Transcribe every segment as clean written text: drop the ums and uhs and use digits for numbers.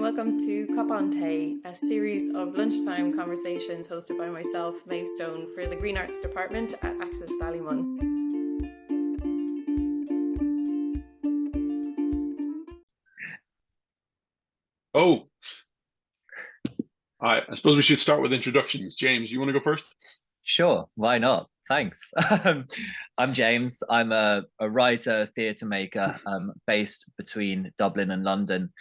and welcome to COPán Tae, a series of lunchtime conversations hosted by myself, Maeve Stone, for the Green Arts Department at Access Ballymun. Oh, I suppose we should start with introductions. James, you want to go first? Sure, why not? Thanks. I'm James. I'm a writer, theatre maker, based between Dublin and London.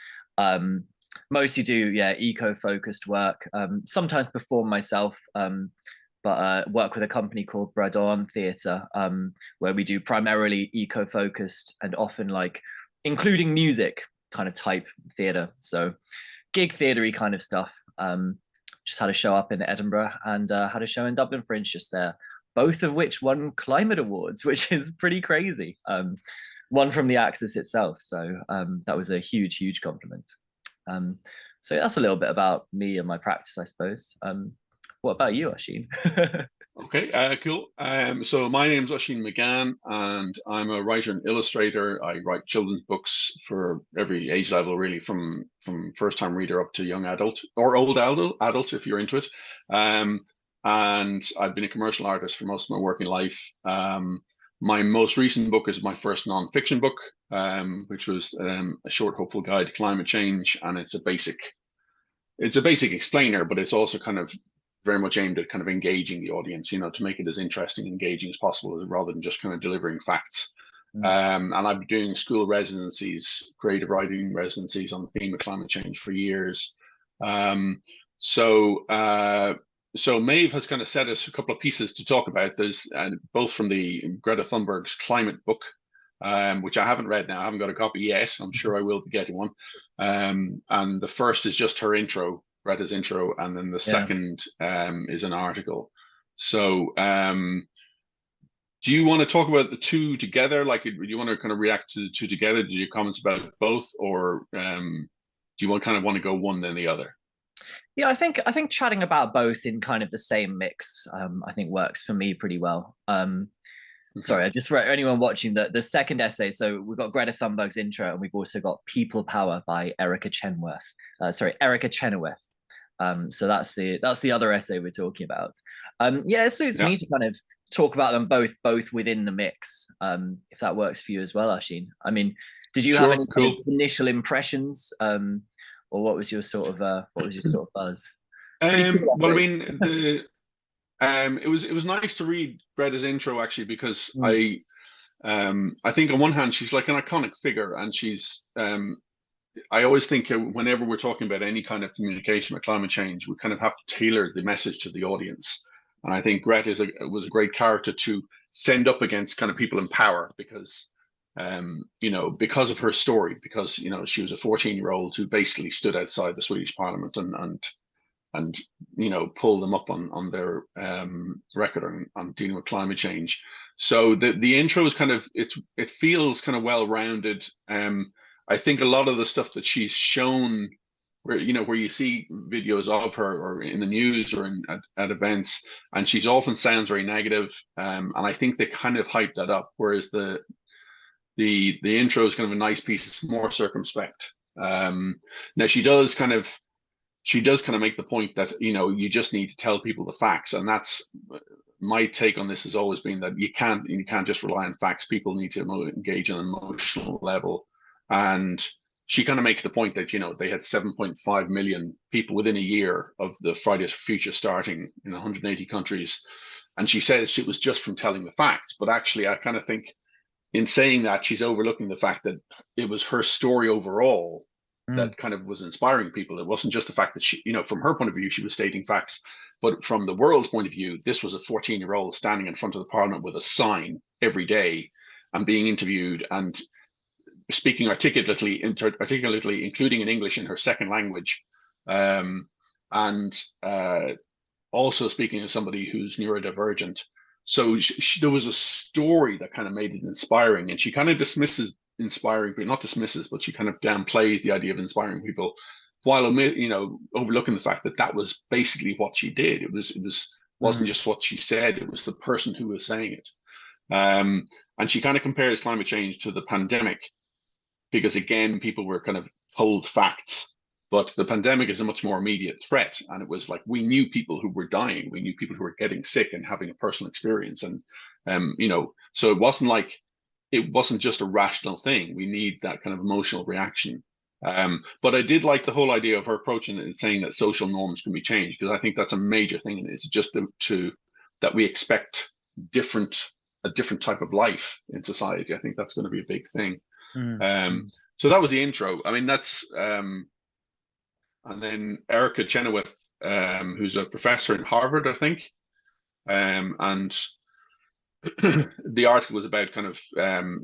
Mostly do eco-focused work. Sometimes perform myself, but work with a company called Bradán Theatre, where we do primarily eco-focused and often like including music kind of type theatre. So gig theatre-y kind of stuff. Just had a show up in Edinburgh and had a show in Dublin Fringe just there, both of which won climate awards, which is pretty crazy. One from the Axis itself. So that was a huge, huge compliment. So that's a little bit about me and my practice, I suppose. What about you, Oisín? Okay, cool. So my name's Oisín McCann, and I'm a writer and illustrator. I write children's books for every age level, really, from first-time reader up to young adult or old adult if you're into it. And I've been a commercial artist for most of my working life. My most recent book is my first non-fiction book, which was a short, hopeful guide to climate change, and it's a basic explainer, but it's also kind of very much aimed at kind of engaging the audience, to make it as interesting and engaging as possible, rather than just kind of delivering facts. And I've been doing school residencies, creative writing residencies on the theme of climate change for years. So Maeve has kind of set us a couple of pieces to talk about. There's both from the Greta Thunberg's climate book, which I haven't read now. I haven't got a copy yet. I'm sure I will be getting one. And the first is just her intro, Greta's intro, and then the second is an article. So do you want to talk about the two together? Like, do you want to kind of react to the two together? Do you have comments about both, or do you want to go one then the other? Yeah, I think chatting about both in kind of the same mix, I think works for me pretty well. Sorry, I just for anyone watching the second essay. So we've got Greta Thunberg's intro, and we've also got People Power by Erica Chenoweth. So that's the other essay we're talking about. It suits me to kind of talk about them both within the mix, if that works for you as well, Oisín. I mean, did you have any kind of initial impressions, or what was your sort of buzz? Well, I mean, it was nice to read Greta's intro, actually, because I think on one hand she's like an iconic figure, and she's I always think whenever we're talking about any kind of communication with climate change, we kind of have to tailor the message to the audience. And I think Greta was a great character to send up against kind of people in power, because because of her story, because she was a 14-year-old who basically stood outside the Swedish Parliament and pull them up on their record on dealing with climate change. So the intro is kind of it feels kind of well-rounded. I think a lot of the stuff that she's shown, where you see videos of her or in the news or at events, and she's often sounds very negative, and I think they kind of hype that up, whereas the intro is kind of a nice piece. It's more circumspect. Now she does kind of make the point that you just need to tell people the facts, and that's my take on this has always been that you can't just rely on facts. People need to engage on an emotional level, and she kind of makes the point that they had 7.5 million people within a year of the Fridays for Future starting in 180 countries, and she says it was just from telling the facts. But actually, I kind of think in saying that she's overlooking the fact that it was her story overall that kind of was inspiring people. It wasn't just the fact that she, from her point of view, she was stating facts, but from the world's point of view, this was a 14-year-old standing in front of the Parliament with a sign every day and being interviewed and speaking articulately, including in English in her second language, and also speaking as somebody who's neurodivergent. So there was a story that kind of made it inspiring, and she kind of dismisses inspiring people, not dismisses, but she kind of downplays the idea of inspiring people, while overlooking the fact that that was basically what she did. It wasn't just what she said; it was the person who was saying it. And she kind of compares climate change to the pandemic, because again, people were kind of told facts But the pandemic is a much more immediate threat, and it was like we knew people who were dying, we knew people who were getting sick and having a personal experience, and so it wasn't just a rational thing. We need that kind of emotional reaction. But I did like the whole idea of her approaching it and saying that social norms can be changed, because I think that's a major thing, and it's just that we expect a different type of life in society. I think that's going to be a big thing. So that was the intro. I mean, that's and then Erica Chenoweth, who's a professor in Harvard, I think, and the article was about kind of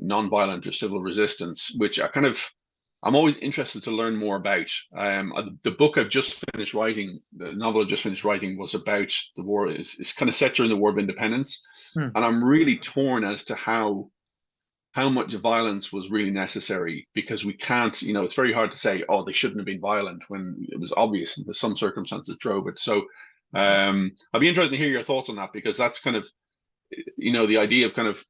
non-violent or civil resistance, which I'm always interested to learn more about. The book I've just finished writing, the novel I've just finished writing, was about the war. It's kind of set during the War of Independence, and I'm really torn as to how much violence was really necessary, because we can't, it's very hard to say, oh, they shouldn't have been violent, when it was obvious that some circumstances drove it. So I'd be interested to hear your thoughts on that, because that's kind of, the idea of kind of,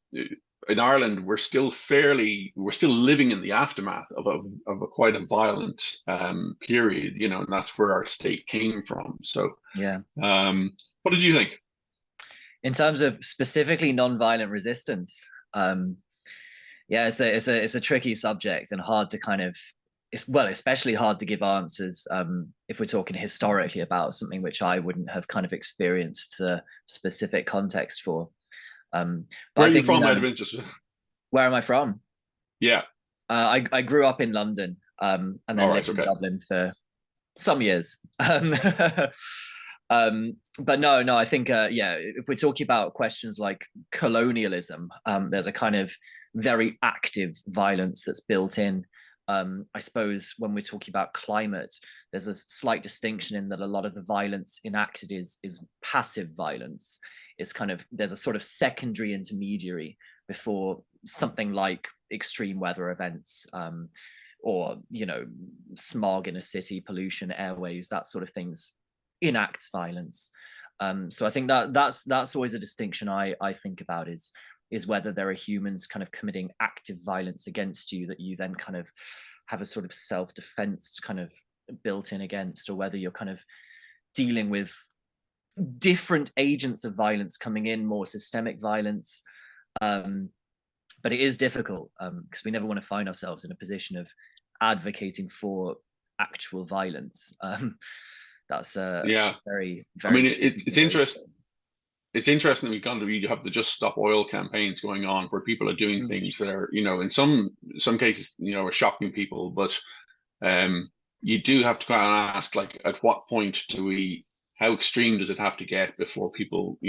in Ireland, we're still living in the aftermath of a quite a violent period, and that's where our state came from. So yeah. What did you think? In terms of specifically non-violent resistance, yeah, it's a tricky subject, and hard to kind of, especially hard to give answers if we're talking historically about something which I wouldn't have kind of experienced the specific context for. Where are you from? I'd have been just. Where am I from? Yeah, I grew up in London, and then lived in Dublin for some years. But no, I think if we're talking about questions like colonialism, there's a kind of very active violence that's built in. I suppose when we're talking about climate, there's a slight distinction in that a lot of the violence enacted is passive violence. It's kind of, there's a sort of secondary intermediary before something like extreme weather events, or smog in a city, pollution, airways, that sort of things enacts violence. So I think that's always a distinction I think about, is whether there are humans kind of committing active violence against you that you then kind of have a sort of self-defense kind of built in against, or whether you're kind of dealing with different agents of violence coming in, more systemic violence. But it is difficult, because we never want to find ourselves in a position of advocating for actual violence. That's very, very. I mean, it's interesting. It's interesting that you have the Just Stop Oil campaigns going on, where people are doing things that are, in some cases, are shocking people. But you do have to kind of ask, like, at what point how extreme does it have to get before people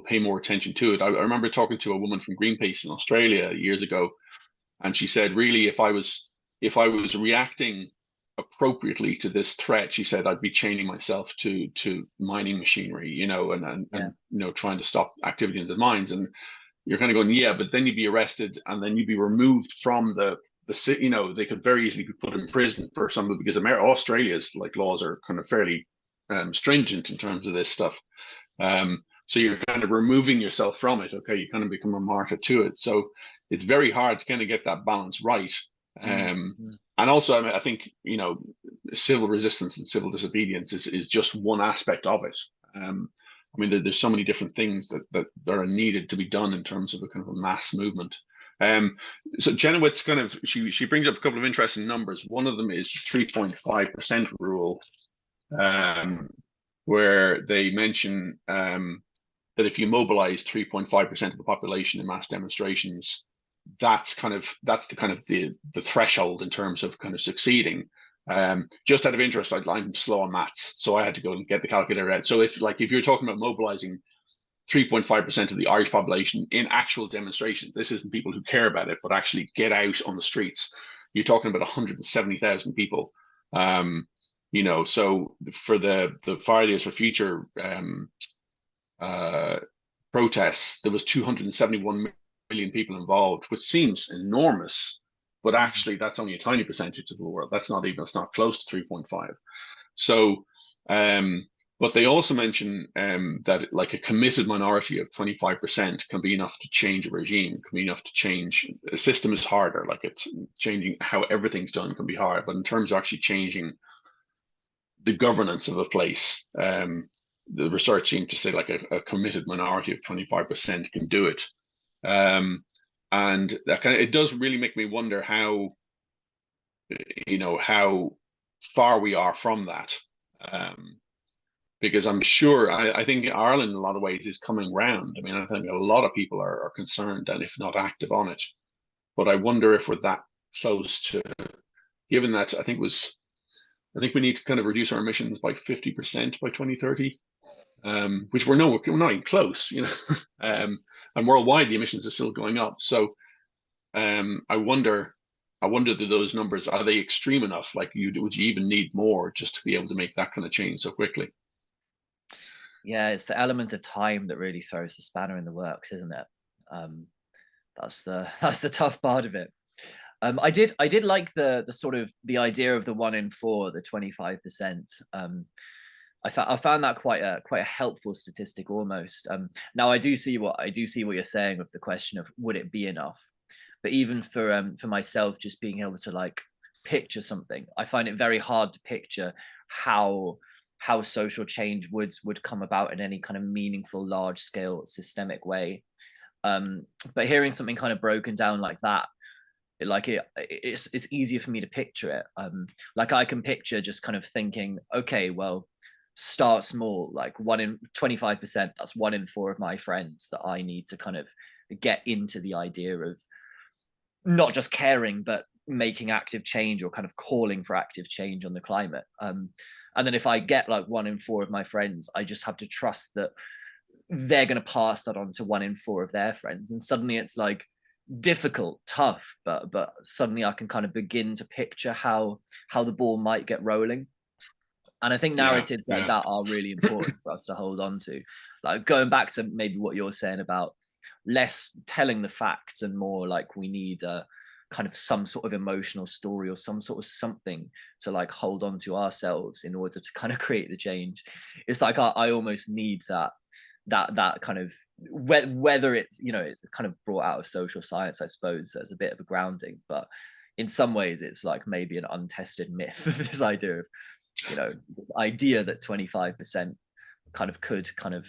pay more attention to it? I remember talking to a woman from Greenpeace in Australia years ago, and she said, really, if I was reacting appropriately to this threat, she said, I'd be chaining myself to mining machinery, and trying to stop activity in the mines. And you're kind of going, yeah, but then you'd be arrested, and then you'd be removed from the city. They could very easily be put in prison for some of it, because Australia's like laws are kind of fairly stringent in terms of this stuff. So you're kind of removing yourself from it. Okay, you kind of become a martyr to it. So it's very hard to kind of get that balance right. And also, I think, civil resistance and civil disobedience is just one aspect of it. I mean, there's so many different things that are needed to be done in terms of a kind of a mass movement. So Chenoweth's kind of, she brings up a couple of interesting numbers. One of them is 3.5% rule, where they mention that if you mobilize 3.5% of the population in mass demonstrations, that's the threshold in terms of kind of succeeding. Just out of interest, I'm slow on maths, so I had to go and get the calculator out. So if you're talking about mobilizing 3.5% of the Irish population in actual demonstrations, this isn't people who care about it, but actually get out on the streets, you're talking about 170,000 people. So for the Fridays for Future protests, there was 271 million people involved, which seems enormous, but actually that's only a tiny percentage of the world. That's not close to 3.5. So But they also mention that like a committed minority of 25% can be enough to change a regime, can be enough to change a system. Is harder, like it's changing how everything's done can be hard. But in terms of actually changing the governance of a place, the research seems to say like a committed minority of 25% can do it. And that kind of, it does really make me wonder how, how far we are from that. Because I'm sure, I think Ireland in a lot of ways is coming round. I mean, I think a lot of people are concerned and if not active on it. But I wonder if we're that close to, given that I think we need to kind of reduce our emissions by 50% by 2030, which we're not even close, and worldwide the emissions are still going up. So I wonder that those numbers, are they extreme enough? Like, would you even need more just to be able to make that kind of change so quickly? Yeah, it's the element of time that really throws the spanner in the works, isn't it? That's the tough part of it. I did like the sort of the idea of the 1 in 4, the 25%. I found that quite a helpful statistic almost. Now I do see what you're saying with the question of would it be enough, but even for myself, just being able to like picture something, I find it very hard to picture how social change would come about in any kind of meaningful, large scale, systemic way. But hearing something kind of broken down like that, it's easier for me to picture it. Like I can picture just kind of thinking, okay, well, start small, like 25%, that's 1 in 4 of my friends that I need to kind of get into the idea of not just caring, but making active change or kind of calling for active change on the climate. And then if I get like 1 in 4 of my friends, I just have to trust that they're going to pass that on to 1 in 4 of their friends. And suddenly it's like difficult, tough, but suddenly I can kind of begin to picture how the ball might get rolling. And I think narratives like that are really important for us to hold on to. Like going back to maybe what you're saying about less telling the facts and more like we need a kind of some sort of emotional story or some sort of something to like hold on to ourselves in order to kind of create the change. It's like I almost need that kind of, whether it's, it's kind of brought out of social science, I suppose, as a bit of a grounding, but in some ways it's like maybe an untested myth, this idea of, this idea that 25% kind of could kind of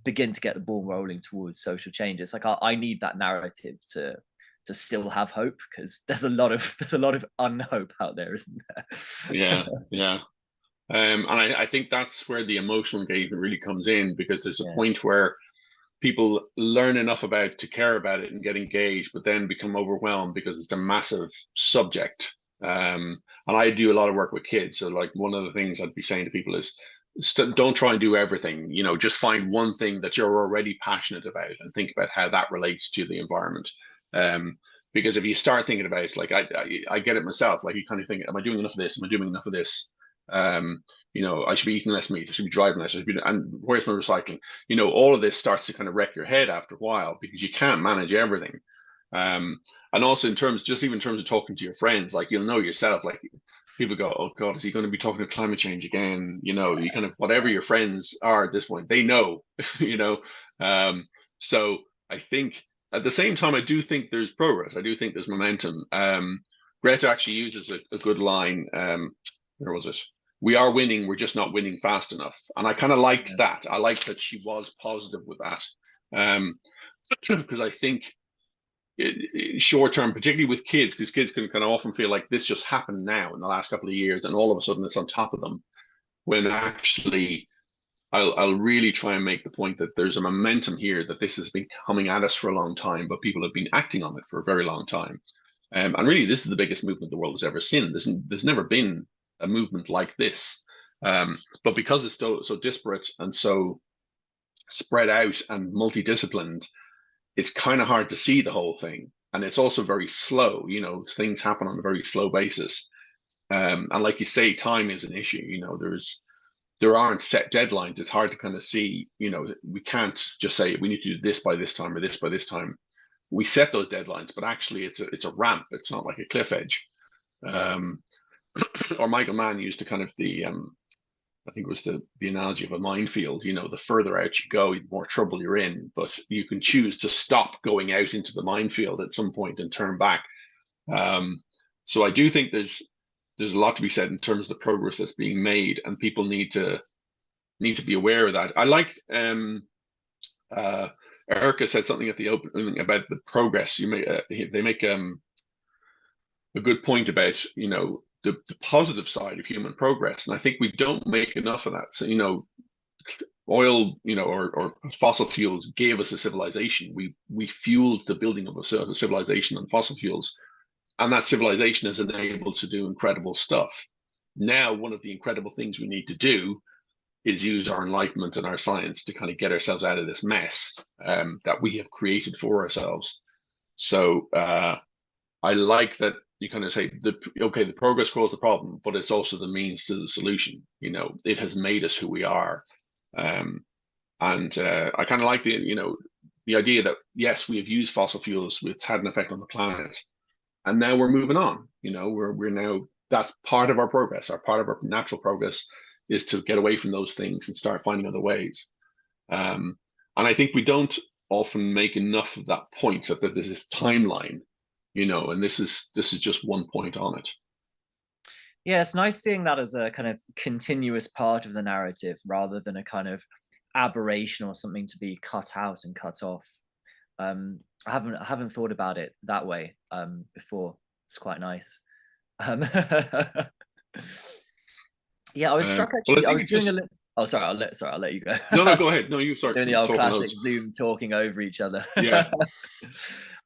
begin to get the ball rolling towards social change. It's like I need that narrative to still have hope, because there's a lot of unhope out there, isn't there? Yeah. And I think that's where the emotional engagement really comes in, because there's a point where people learn enough about to care about it and get engaged, but then become overwhelmed because it's a massive subject. And I do a lot of work with kids. So like one of the things I'd be saying to people is don't try and do everything, just find one thing that you're already passionate about and think about how that relates to the environment. Because if you start thinking about it, like I get it myself, like you kind of think, am I doing enough of this? Am I doing enough of this? I should be eating less meat, I should be driving less, and where's my recycling? All of this starts to kind of wreck your head after a while, because you can't manage everything. And also in terms of talking to your friends, like you'll know yourself, like people go, oh God, is he going to be talking to climate change again? You kind of, whatever your friends are at this point, they know, so I think at the same time, I do think there's progress. I do think there's momentum. Greta actually uses a good line. Where was it? We are winning, we're just not winning fast enough. And I kind of liked that. I liked that she was positive with that. Because I think short term, particularly with kids, because kids can kind of often feel like this just happened now in the last couple of years, and all of a sudden it's on top of them. When actually, I'll really try and make the point that there's a momentum here, that this has been coming at us for a long time, but people have been acting on it for a very long time. And really, this is the biggest movement the world has ever seen. There's never been a movement like this. But because it's so disparate and so spread out and multidisciplined, it's kind of hard to see the whole thing. And it's also very slow, things happen on a very slow basis. And like you say, time is an issue. There aren't set deadlines. It's hard to kind of see, we can't just say we need to do this by this time or this by this time. We set those deadlines, but actually it's a ramp. It's not like a cliff edge. Or Michael Mann used to kind of the I think it was the analogy of a minefield. You know, the further out you go, the more trouble you're in. But you can choose to stop going out into the minefield at some point and turn back. So I do think there's a lot to be said in terms of the progress that's being made, and people need to be aware of that. I liked Erica said something at the opening about the progress. They make a good point about, you know, the positive side of human progress, and I think we don't make enough of that. So, you know, oil, you know, or fossil fuels gave us a civilization. We fueled the building of a civilization on fossil fuels, and that civilization is enabled to do incredible stuff. Now, one of the incredible things we need to do is use our enlightenment and our science to kind of get ourselves out of this mess that we have created for ourselves. So I like that you kind of say, the progress caused the problem, but it's also the means to the solution. You know, it has made us who we are. And I kind of like the idea that, yes, we have used fossil fuels, it's had an effect on the planet, and now we're moving on. You know, we're now, that's part of our progress. Part of our natural progress is to get away from those things and start finding other ways. And I think we don't often make enough of that point, that there's this timeline, you know, and this is just one point on it. Yeah, it's nice seeing that as a kind of continuous part of the narrative rather than a kind of aberration or something to be cut out and cut off. I haven't thought about it that way before. It's quite nice. Yeah, I was struck actually. Well, I was doing a little. Oh, sorry. I'll let you go. No, go ahead. No, you start. Doing the old classic notes. Zoom talking over each other. Yeah.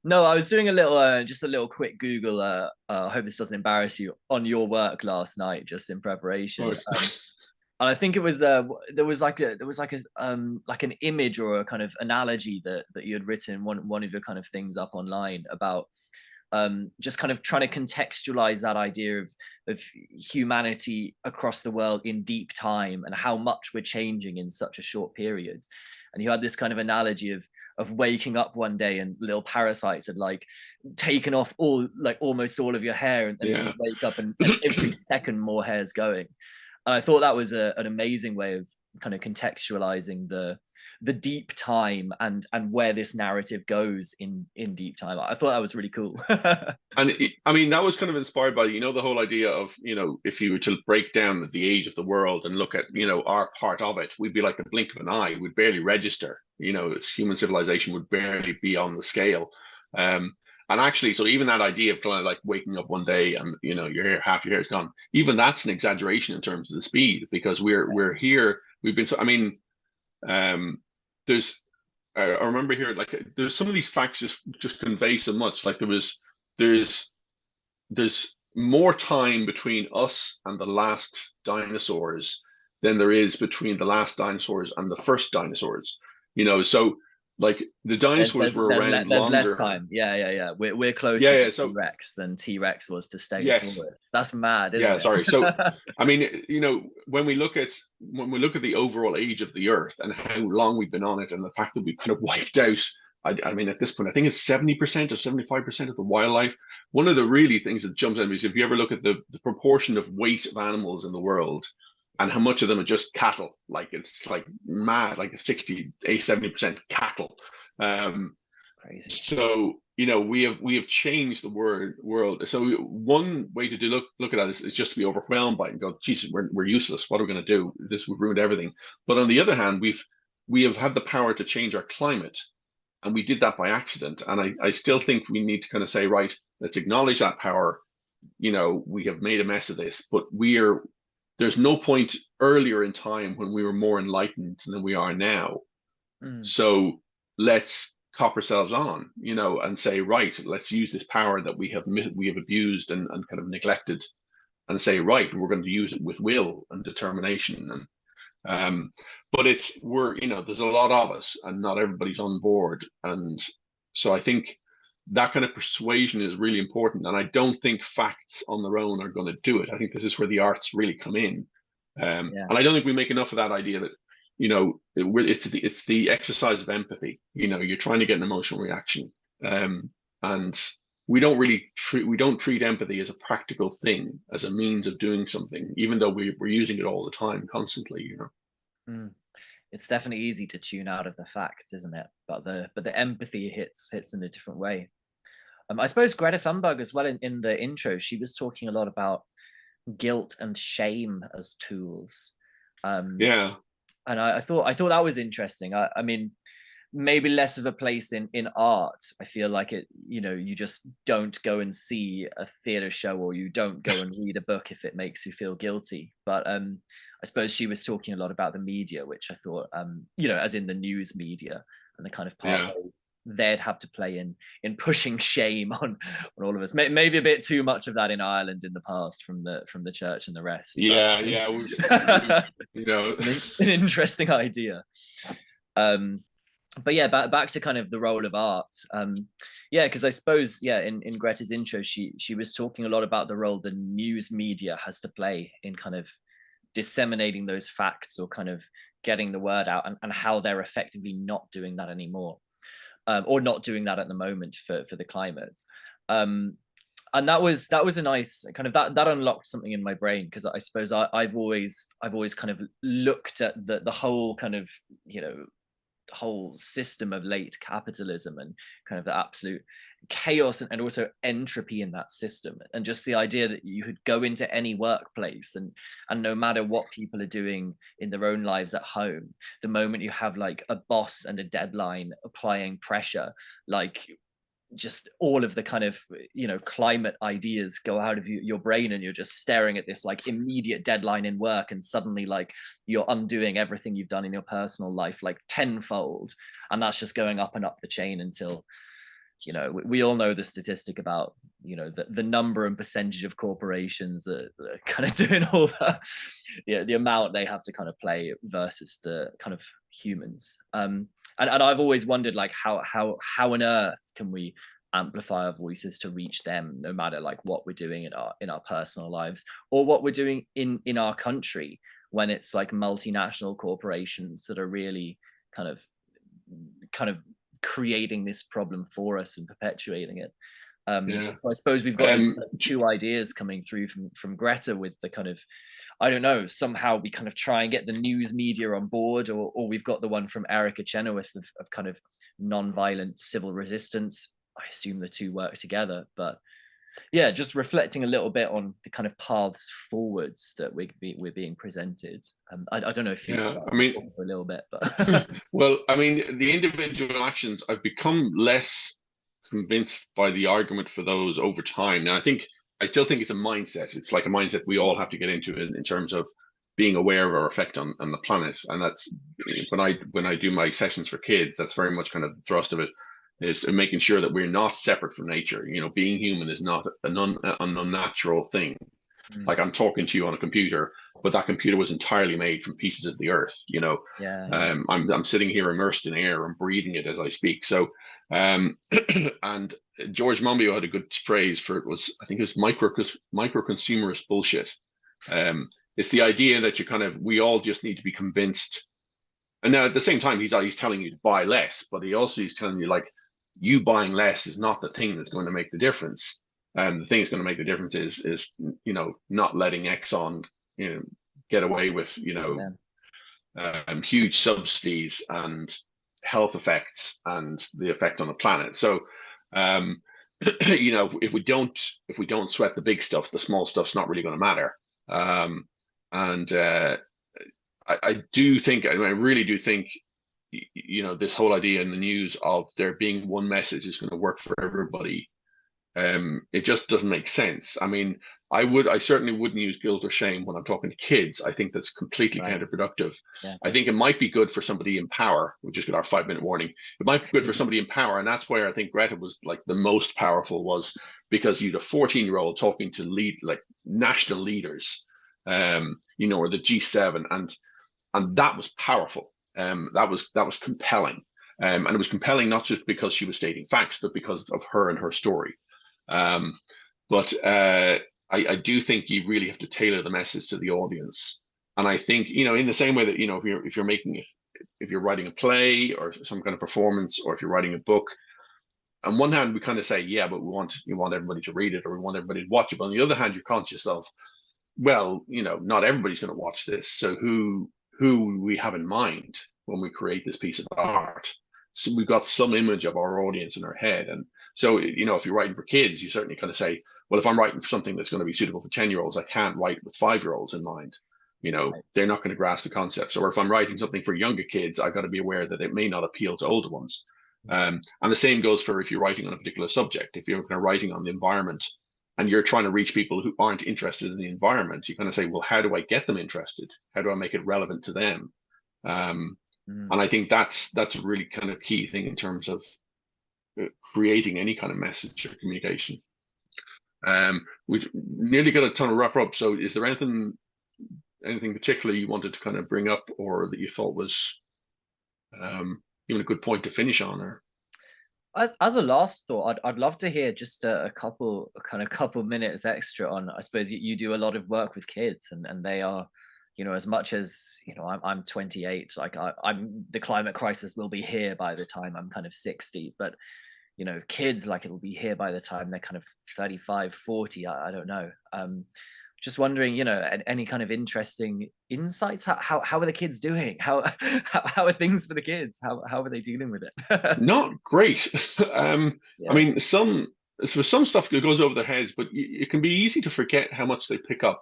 No, I was doing a little, just a little quick Google. I hope this doesn't embarrass you, on your work last night, just in preparation. And I think it was there was like an image or a kind of analogy that you had written one of your kind of things up online about just kind of trying to contextualize that idea of humanity across the world in deep time and how much we're changing in such a short period. And you had this kind of analogy of waking up one day and little parasites had like taken off almost all of your hair, and then you wake up and every second more hair's going. And I thought that was an amazing way of kind of contextualizing the deep time and where this narrative goes in deep time. I thought that was really cool. And I mean, that was kind of inspired by, you know, the whole idea of, you know, if you were to break down the age of the world and look at, you know, our part of it, we'd be like the blink of an eye. We'd barely register. You know, it's human civilization would barely be on the scale. And actually, so even that idea of kind of like waking up one day and, you know, your hair, half your hair is gone, even that's an exaggeration in terms of the speed, because we're here. We've been, so I mean, there's, I remember here, like, there's some of these facts just convey so much. Like there's more time between us and the last dinosaurs than there is between the last dinosaurs and the first dinosaurs. You know, so like the dinosaurs were around there's longer. less time. Yeah. We're closer to T-Rex than T-Rex was to Stegosaurus. Yes. That's mad, isn't it? Sorry. So I mean, you know, when we look at the overall age of the Earth and how long we've been on it, and the fact that we've kind of wiped out, I mean, at this point, I think it's 70% or 75% of the wildlife. One of the really things that jumps at me is if you ever look at the proportion of weight of animals in the world, and how much of them are just cattle, like it's like mad, like 70% cattle. Crazy. So, you know, we have changed the world. So one way to look at that is just to be overwhelmed by it and go, Jesus, we're useless. What are we going to do? We've ruined everything. But on the other hand, we have had the power to change our climate, and we did that by accident. And I still think we need to kind of say, right, let's acknowledge that power. You know, we have made a mess of this, but there's no point earlier in time when we were more enlightened than we are now. So let's cop ourselves on, you know, and say, right, let's use this power that we have abused and kind of neglected, and say, right, we're going to use it with will and determination. And but you know, there's a lot of us and not everybody's on board. And so I think that kind of persuasion is really important. And I don't think facts on their own are going to do it. I think this is where the arts really come in. And I don't think we make enough of that idea that, you know, it's the exercise of empathy. You know, you're trying to get an emotional reaction. And we don't treat empathy as a practical thing, as a means of doing something, even though we're using it all the time, constantly, you know. It's definitely easy to tune out of the facts, isn't it? But the empathy hits in a different way. I suppose Greta Thunberg as well, in the intro, she was talking a lot about guilt and shame as tools. Yeah. And I thought that was interesting. I mean, maybe less of a place in art. I feel like it, you know, you just don't go and see a theater show, or you don't go and read a book if it makes you feel guilty. But I suppose she was talking a lot about the media, which I thought, you know, as in the news media, and the kind of part they'd have to play in pushing shame on all of us. Maybe a bit too much of that in Ireland in the past from the church and the rest. Yeah, you know, an interesting idea. But yeah, back to kind of the role of art. Yeah, because I suppose, yeah, in Greta's intro, she was talking a lot about the role the news media has to play in kind of disseminating those facts, or kind of getting the word out, and how they're effectively not doing that anymore, or not doing that at the moment for the climate. And that was a nice kind of, that unlocked something in my brain, because I suppose I've always kind of looked at the whole kind of, you know, whole system of late capitalism, and kind of the absolute chaos and also entropy in that system, and just the idea that you could go into any workplace, and no matter what people are doing in their own lives at home, the moment you have like a boss and a deadline applying pressure, like just all of the kind of, you know, climate ideas go out of your brain, and you're just staring at this like immediate deadline in work, and suddenly like you're undoing everything you've done in your personal life like tenfold, and that's just going up and up the chain until, you know, we all know the statistic about, you know, the number and percentage of corporations that are kind of doing all that, yeah, the amount they have to kind of play versus the kind of humans. And I've always wondered, like, how on earth can we amplify our voices to reach them, no matter like what we're doing in our personal lives, or what we're doing in our country, when it's like multinational corporations that are really kind of creating this problem for us and perpetuating it. So I suppose we've got two ideas coming through from Greta, with the kind of, I don't know, somehow we kind of try and get the news media on board, or we've got the one from Erica Chenoweth of kind of non-violent civil resistance. I assume the two work together, but yeah, just reflecting a little bit on the kind of paths forwards that we're being presented. I don't know if you I mean, talk for a little bit, but well, I mean, the individual actions, I've become less convinced by the argument for those over time. Now, I still think it's a mindset. It's like a mindset we all have to get into in terms of being aware of our effect on the planet. And that's when I do my sessions for kids, that's very much kind of the thrust of it, is making sure that we're not separate from nature. You know, being human is not an unnatural thing. Like, I'm talking to you on a computer, but that computer was entirely made from pieces of the earth, you know. I'm sitting here immersed in air and breathing it as I speak. So and George Monbiot had a good phrase for it, was, I think it was micro consumerist bullshit. It's the idea that we all just need to be convinced. And now at the same time, he's telling you to buy less, but he's telling you, like, you buying less is not the thing that's going to make the difference. The thing that's going to make the difference is you know, not letting Exxon, you know, get away with, you know, huge subsidies and health effects and the effect on the planet. So you know, if we don't sweat the big stuff, the small stuff's not really going to matter. I do think, I really do think, you know, this whole idea in the news of there being one message is going to work for everybody, it just doesn't make sense. I mean, I certainly wouldn't use guilt or shame when I'm talking to kids. I think that's completely counterproductive. I think it might be good for somebody in power. We just got our 5-minute warning. It might be good for somebody in power, and that's where I think Greta was like the most powerful, was because you'd a 14-year-old talking to national leaders, you know, or the G7, and that was powerful. That was compelling, and it was compelling not just because she was stating facts, but because of her and her story. But I do think you really have to tailor the message to the audience. And I think, you know, in the same way that, you know, if you're writing a play or some kind of performance, or if you're writing a book, on one hand, we kind of say, yeah, but we want everybody to read it, or we want everybody to watch it. But on the other hand, you're conscious of, well, not everybody's going to watch this. So who we have in mind when we create this piece of art? So we've got some image of our audience in our head. And so, if you're writing for kids, you certainly kind of say, well, if I'm writing for something that's going to be suitable for 10-year-olds, I can't write with 5-year-olds in mind. They're not going to grasp the concepts. Or if I'm writing something for younger kids, I've got to be aware that it may not appeal to older ones. And the same goes for if you're writing on a particular subject. If you're kind of writing on the environment and you're trying to reach people who aren't interested in the environment, you kind of say, well, how do I get them interested? How do I make it relevant to them? And I think that's a really kind of key thing in terms of creating any kind of message or communication. We've nearly got a ton of wrap up. So is there anything particular you wanted to kind of bring up, or that you thought was even a good point to finish on? Or as a last thought, I'd love to hear just a couple minutes extra on, I suppose you do a lot of work with kids, and they are, as much as I'm 28, like I'm the climate crisis will be here by the time I'm kind of 60, but kids, like, it'll be here by the time they're kind of 35, 40, I don't know. Just wondering, any kind of interesting insights. How are the kids doing? How are things for the kids? How are they dealing with it? Not great. I mean, some stuff goes over their heads, but it can be easy to forget how much they pick up,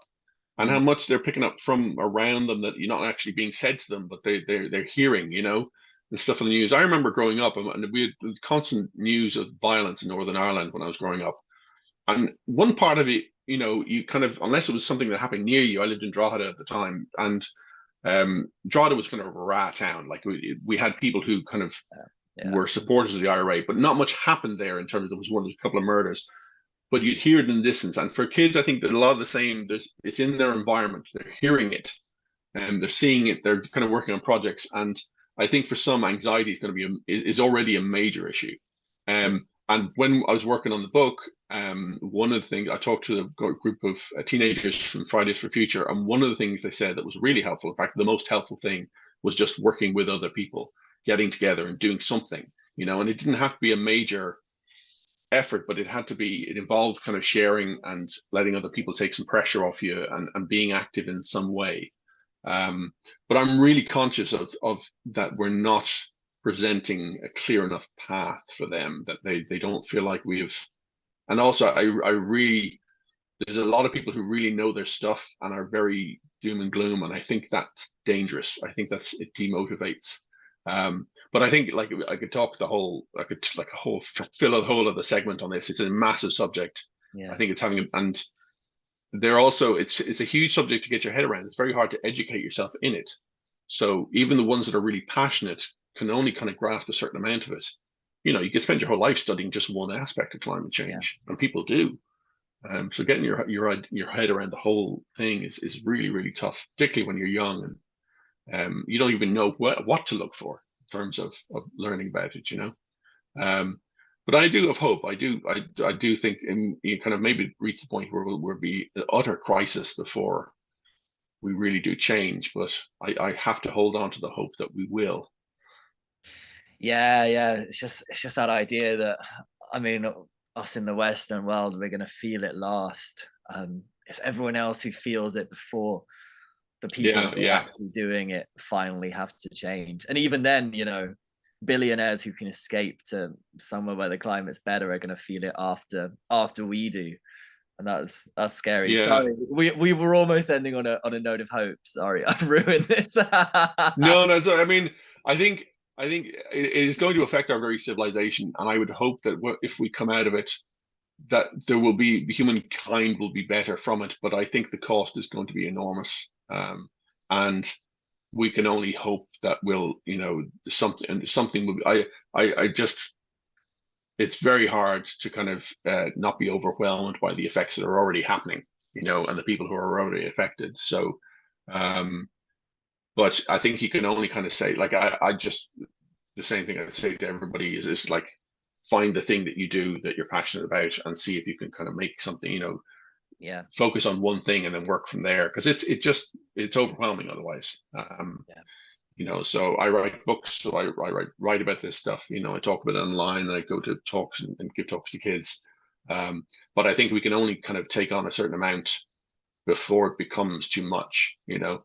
and how much they're picking up from around them that you're not actually being said to them, but they're hearing, the stuff on the news. I remember growing up, and we had constant news of violence in Northern Ireland when I was growing up, and one part of it, you kind of, unless it was something that happened near you. I lived in Drogheda at the time, and Drogheda was kind of a rat town. Like we had people who kind of were supporters of the IRA, but not much happened there in terms of, there was a couple of murders, but you'd hear it in the distance. And for kids, I think that a lot of the same, it's in their environment, they're hearing it, and they're seeing it, they're kind of working on projects. And I think for some, anxiety is going to be is already a major issue. And when I was working on the book, one of the things, I talked to a group of teenagers from Fridays for Future, and one of the things they said that was really helpful, in fact, the most helpful thing, was just working with other people, getting together and doing something, and it didn't have to be a major effort, but it involved kind of sharing and letting other people take some pressure off you, and being active in some way. But I'm really conscious of that we're not presenting a clear enough path for them, that they don't feel like we've. And also, I really, there's a lot of people who really know their stuff and are very doom and gloom, and I think that's dangerous. I think it demotivates. But I think, like, I could talk fill a whole of the segment on this. It's a massive subject. I think it's and they're also, it's a huge subject to get your head around. It's very hard to educate yourself in it. So even the ones that are really passionate can only kind of grasp a certain amount of it. You can spend your whole life studying just one aspect of climate change, and people do. So getting your head around the whole thing is really, really tough, particularly when you're young, and you don't even know what to look for in terms of learning about it. But I do have hope. I do think, you kind of maybe reach the point where we'll be an utter crisis before we really do change. But I have to hold on to the hope that we will. Yeah. It's just that idea that, I mean, us in the Western world, we're going to feel it last. It's everyone else who feels it before the people who are actually doing it finally have to change. And even then, billionaires who can escape to somewhere where the climate's better are going to feel it after we do. And that's scary. Sorry, we were almost ending on a note of hope. Sorry, I've ruined this. No, I mean, I think it is going to affect our very civilization, and I would hope that if we come out of it, that humankind will be better from it. But I think the cost is going to be enormous, and we can only hope that something will be. I just, it's very hard to kind of not be overwhelmed by the effects that are already happening, and the people who are already affected. So, but I think you can only kind of say, like, I just, the same thing I say to everybody is like, find the thing that you do that you're passionate about, and see if you can kind of make something, focus on one thing and then work from there, because it's overwhelming otherwise. you know. So I write books, so I write about this stuff, you know. I talk about it online, I go to talks and give talks to kids, but I think we can only kind of take on a certain amount before it becomes too much, you know.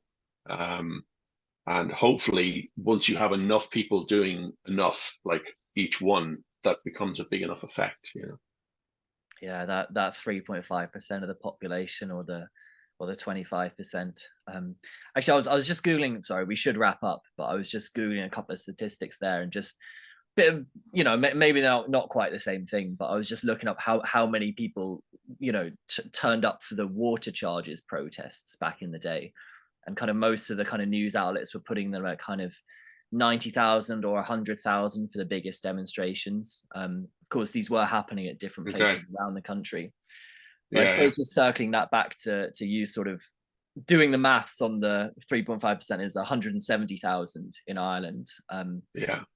And hopefully once you have enough people doing enough, like each one, that becomes a big enough effect, you know. Yeah, that 3.5% of the population, or the 25%. Actually, I was just Googling, sorry, we should wrap up, but I was just Googling a couple of statistics there, and just bit of, you know, maybe they're not quite the same thing, but I was just looking up how many people, you know, turned up for the water charges protests back in the day. And kind of most of the kind of news outlets were putting them at kind of 90,000 or 100,000 for the biggest demonstrations. Of course, these were happening at different places around the country. But I suppose just circling that back to you sort of doing the maths on the 3.5% is 170,000 in Ireland.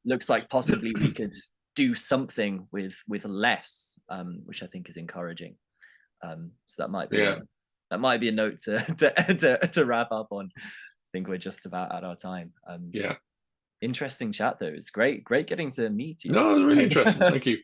Looks like possibly we could do something with less, which I think is encouraging. So that might be that might be a note to wrap up on. I think we're just about at our time. Interesting chat though. It's great getting to meet you. No, it was really interesting. Thank you.